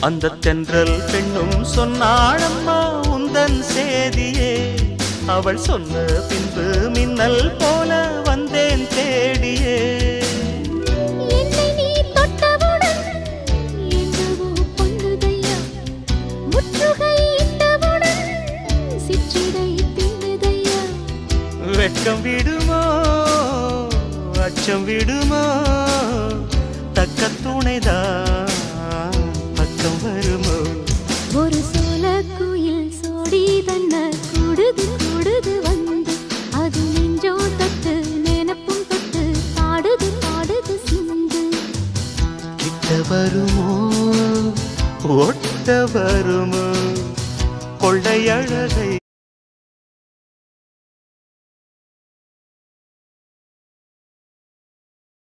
அந்த தென்றல் பெண்ணும் சொன்னாளம்மா உந்தன் சேதியே அவள் சொன்ன பின்பு மின்னல் போல வந்தேன் தேடியே வெட்கம் விடுமோ அச்சம் விடுமோ தக்க துணைதான்